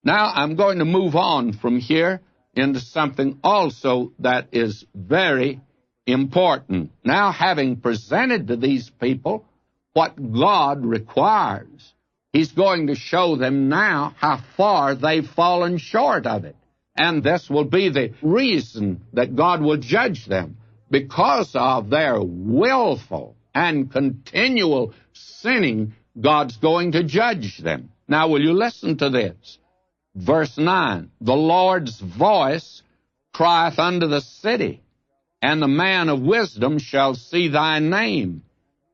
Now I'm going to move on from here into something also that is very important. Now, having presented to these people what God requires, He's going to show them now how far they've fallen short of it. And this will be the reason that God will judge them. Because of their willful and continual sinning, God's going to judge them. Now, will you listen to this? Verse 9, the Lord's voice crieth unto the city, and the man of wisdom shall see thy name.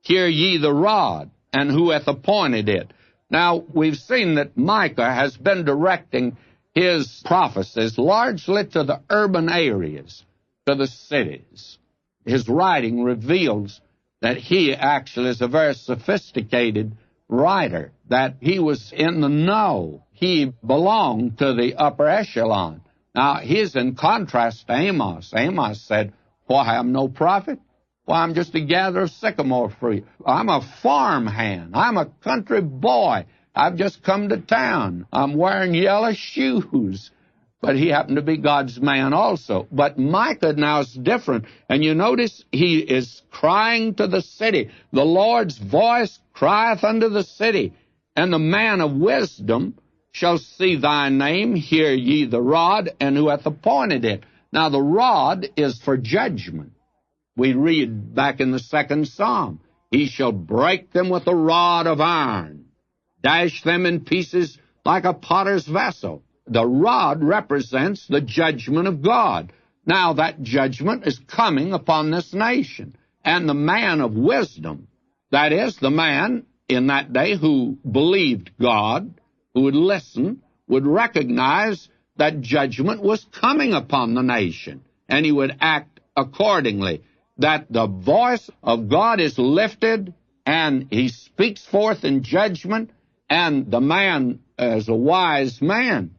Hear ye the rod, and who hath appointed it? Now, we've seen that Micah has been directing his prophecies largely to the urban areas, to the cities. His writing reveals that he actually is a very sophisticated writer, that he was in the know. He belonged to the upper echelon. Now, he's in contrast to Amos. Amos said, why, I'm no prophet. Why, I'm just a gatherer of sycamore fruit. I'm a farmhand. I'm a country boy. I've just come to town. I'm wearing yellow shoes. But he happened to be God's man also. But Micah now is different. And you notice he is crying to the city. The Lord's voice crieth unto the city, and the man of wisdom shall see thy name. Hear ye the rod, and who hath appointed it? Now the rod is for judgment. We read back in the 2nd Psalm, he shall break them with a rod of iron, dash them in pieces like a potter's vessel. The rod represents the judgment of God. Now that judgment is coming upon this nation. And the man of wisdom, that is, the man in that day who believed God, who would listen, would recognize that judgment was coming upon the nation, and he would act accordingly, that the voice of God is lifted, and he speaks forth in judgment, and the man is a wise man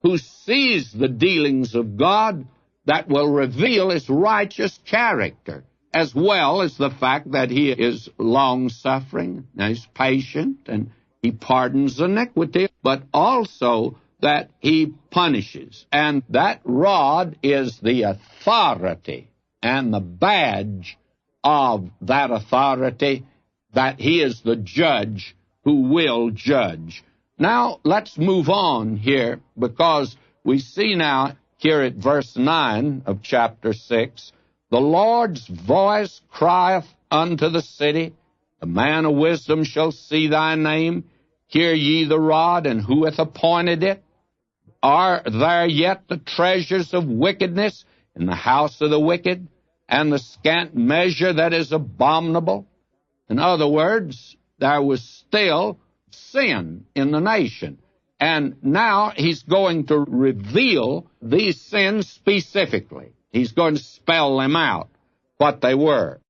who sees the dealings of God that will reveal his righteous character, as well as the fact that he is long-suffering, and he's patient, and he pardons iniquity, but also that he punishes. And that rod is the authority and the badge of that authority, that he is the judge who will judge. Now, let's move on here, because we see now here at verse 9 of chapter 6, the Lord's voice crieth unto the city, the man of wisdom shall see thy name. Hear ye the rod, and who hath appointed it? Are there yet the treasures of wickedness in the house of the wicked, and the scant measure that is abominable? In other words, there was still sin in the nation. And now he's going to reveal these sins specifically. He's going to spell them out, what they were.